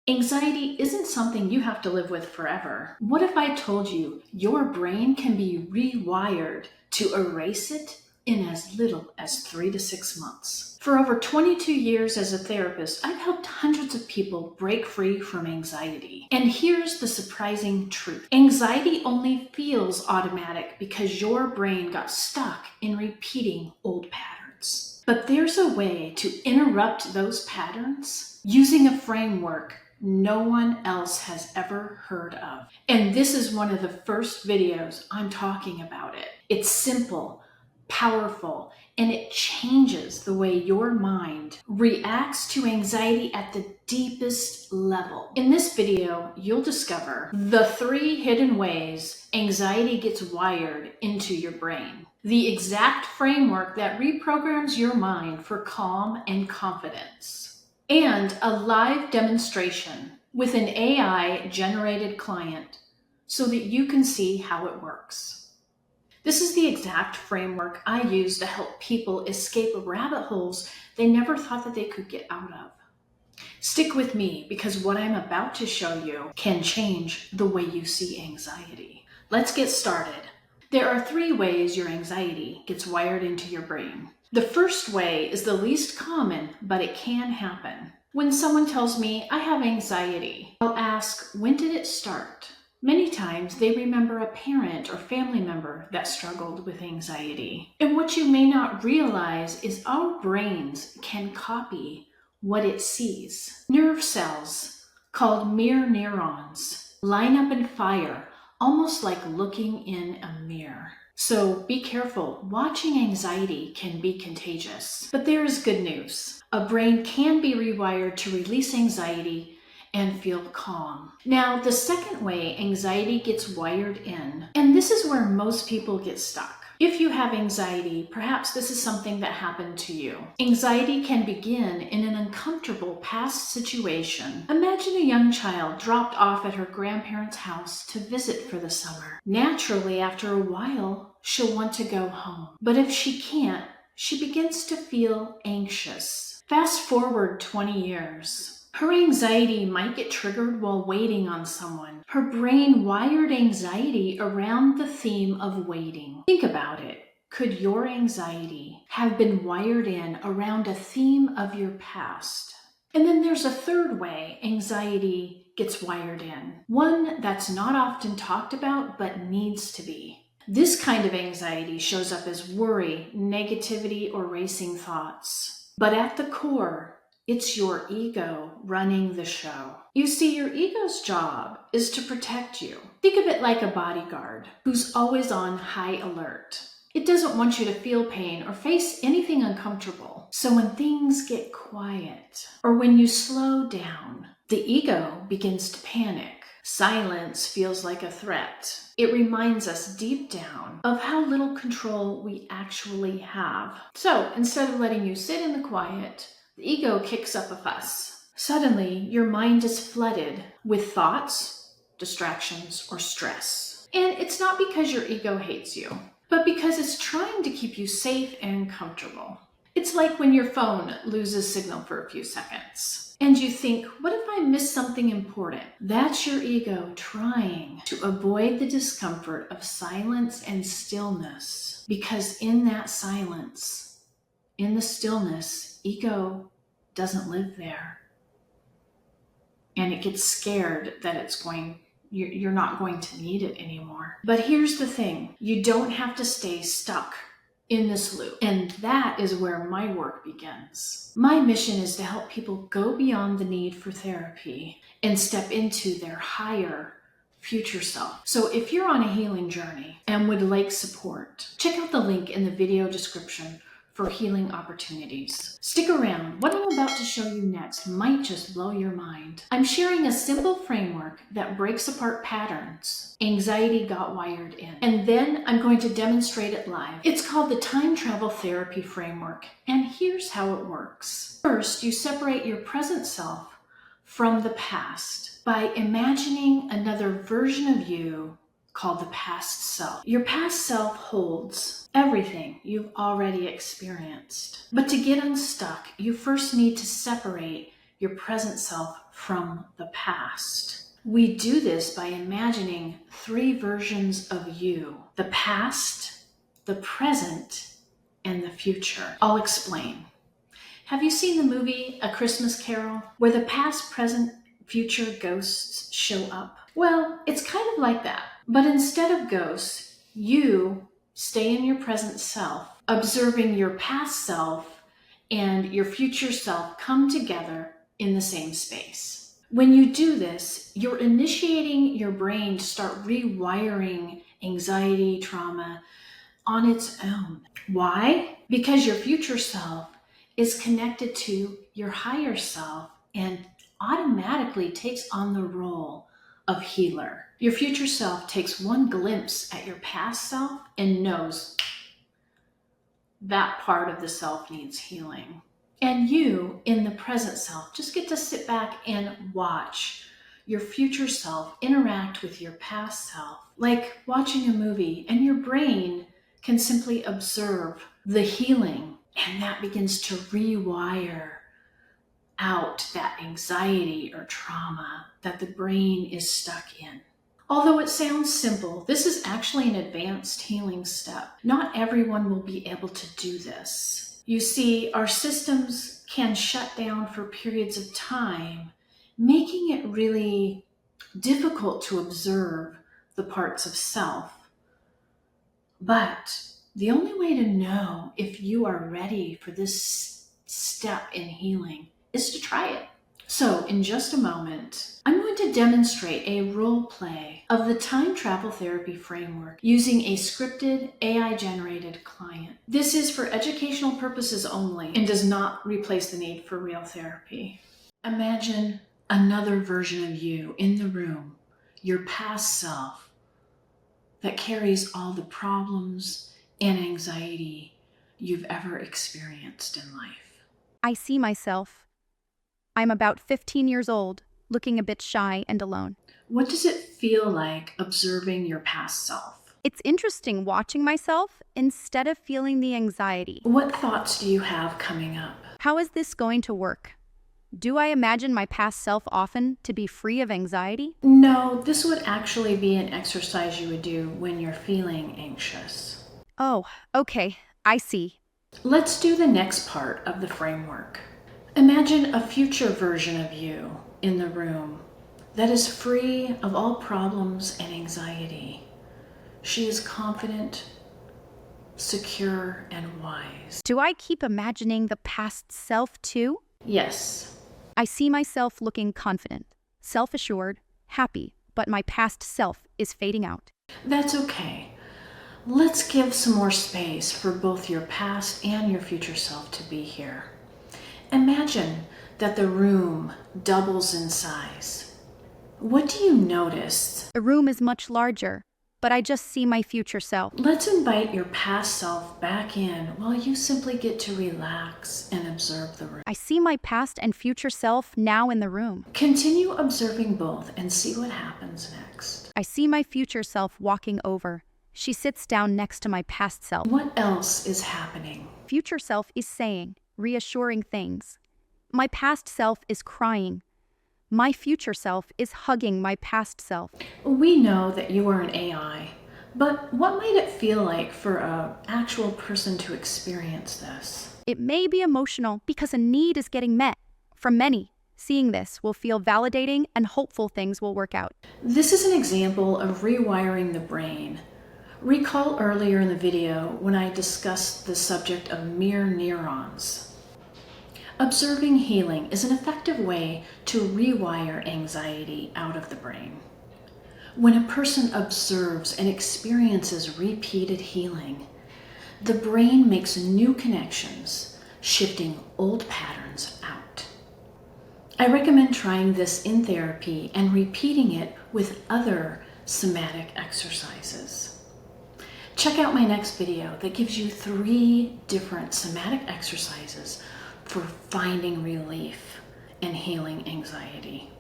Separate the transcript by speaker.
Speaker 1: Anxiety isn't something you have to live with forever. What if I told you your brain can be rewired to erase it in as little as 3 to 6 months? For over 22 years as a therapist, I've helped hundreds of people break free from anxiety. And here's the surprising truth. Anxiety only feels automatic because your brain got stuck in repeating old patterns. But there's a way to interrupt those patterns using a framework no one else has ever heard of. And this is one of the first videos I'm talking about it. It's simple, powerful, and it changes the way your mind reacts to anxiety at the deepest level. In this video, you'll discover the 3 hidden ways anxiety gets wired into your brain. The exact framework that reprograms your mind for calm and confidence. And a live demonstration with an AI-generated client so that you can see how it works. This is the exact framework I use to help people escape rabbit holes they never thought that they could get out of. Stick with me because what I'm about to show you can change the way you see anxiety. Let's get started. There are 3 ways your anxiety gets wired into your brain. The first way is the least common, but it can happen. When someone tells me I have anxiety, I'll ask, when did it start? Many times they remember a parent or family member that struggled with anxiety. And what you may not realize is our brains can copy what it sees. Nerve cells, called mirror neurons, line up and fire, almost like looking in a mirror. So be careful. Watching anxiety can be contagious. But there is good news. A brain can be rewired to release anxiety and feel calm. Now, the second way anxiety gets wired in, and this is where most people get stuck. If you have anxiety, perhaps this is something that happened to you. Anxiety can begin in an uncomfortable past situation. Imagine a young child dropped off at her grandparents' house to visit for the summer. Naturally, after a while, she'll want to go home. But if she can't, she begins to feel anxious. Fast forward 20 years. Her anxiety might get triggered while waiting on someone. Her brain wired anxiety around the theme of waiting. Think about it. Could your anxiety have been wired in around a theme of your past? And then there's a third way anxiety gets wired in. One that's not often talked about but needs to be. This kind of anxiety shows up as worry, negativity, or racing thoughts. But at the core, it's your ego running the show. You see, your ego's job is to protect you. Think of it like a bodyguard who's always on high alert. It doesn't want you to feel pain or face anything uncomfortable. So when things get quiet or when you slow down, the ego begins to panic. Silence feels like a threat. It reminds us deep down of how little control we actually have. So instead of letting you sit in the quiet, the ego kicks up a fuss. Suddenly, your mind is flooded with thoughts, distractions, or stress. And it's not because your ego hates you, but because it's trying to keep you safe and comfortable. It's like when your phone loses signal for a few seconds. And you think, what if I miss something important? That's your ego trying to avoid the discomfort of silence and stillness. Because in that silence, in the stillness, ego doesn't live there. And it gets scared that you're not going to need it anymore. But here's the thing, you don't have to stay stuck in this loop. And that is where my work begins. My mission is to help people go beyond the need for therapy and step into their higher future self. So if you're on a healing journey and would like support, check out the link in the video description for healing opportunities. Stick around. What I'm about to show you next might just blow your mind. I'm sharing a simple framework that breaks apart patterns anxiety got wired in. And then I'm going to demonstrate it live. It's called the Time Travel Therapy Framework. And here's how it works. First, you separate your present self from the past by imagining another version of you called the past self. Your past self holds everything you've already experienced. But to get unstuck, you first need to separate your present self from the past. We do this by imagining 3 versions of you: the past, the present, and the future. I'll explain. Have you seen the movie A Christmas Carol, where the past, present, future ghosts show up? Well, it's kind of like that. But instead of ghosts, you stay in your present self, observing your past self and your future self come together in the same space. When you do this, you're initiating your brain to start rewiring anxiety, trauma on its own. Why? Because your future self is connected to your higher self and automatically takes on the role of healer. Your future self takes one glimpse at your past self and knows that part of the self needs healing. And you, in the present self, just get to sit back and watch your future self interact with your past self, like watching a movie, and your brain can simply observe the healing, and that begins to rewire out that anxiety or trauma that the brain is stuck in. Although it sounds simple, this is actually an advanced healing step. Not everyone will be able to do this. You see, our systems can shut down for periods of time, making it really difficult to observe the parts of self. But the only way to know if you are ready for this step in healing is to try it. So in just a moment, I'm going to demonstrate a role play of the time travel therapy framework using a scripted AI-generated client. This is for educational purposes only and does not replace the need for real therapy. Imagine another version of you in the room, your past self, that carries all the problems and anxiety you've ever experienced in life.
Speaker 2: I see myself. I'm about 15 years old, looking a bit shy and alone.
Speaker 1: What does it feel like observing your past self?
Speaker 2: It's interesting watching myself instead of feeling the anxiety.
Speaker 1: What thoughts do you have coming up?
Speaker 2: How is this going to work? Do I imagine my past self often to be free of anxiety?
Speaker 1: No, this would actually be an exercise you would do when you're feeling anxious.
Speaker 2: Oh, okay, I see.
Speaker 1: Let's do the next part of the framework. Imagine a future version of you in the room that is free of all problems and anxiety. She is confident, secure, and wise.
Speaker 2: Do I keep imagining the past self too?
Speaker 1: Yes.
Speaker 2: I see myself looking confident, self-assured, happy, but my past self is fading out.
Speaker 1: That's okay. Let's give some more space for both your past and your future self to be here. Imagine that the room doubles in size. What do you notice?
Speaker 2: The room is much larger, but I just see my future self.
Speaker 1: Let's invite your past self back in while you simply get to relax and observe the room.
Speaker 2: I see my past and future self now in the room.
Speaker 1: Continue observing both and see what happens next.
Speaker 2: I see my future self walking over. She sits down next to my past self.
Speaker 1: What else is happening?
Speaker 2: Future self is saying reassuring things. My past self is crying. My future self is hugging my past self.
Speaker 1: We know that you are an AI, but what might it feel like for an actual person to experience this?
Speaker 2: It may be emotional because a need is getting met. For many, seeing this will feel validating and hopeful things will work out.
Speaker 1: This is an example of rewiring the brain. Recall earlier in the video when I discussed the subject of mirror neurons. Observing healing is an effective way to rewire anxiety out of the brain. When a person observes and experiences repeated healing, the brain makes new connections, shifting old patterns out. I recommend trying this in therapy and repeating it with other somatic exercises. Check out my next video that gives you 3 different somatic exercises for finding relief and healing anxiety.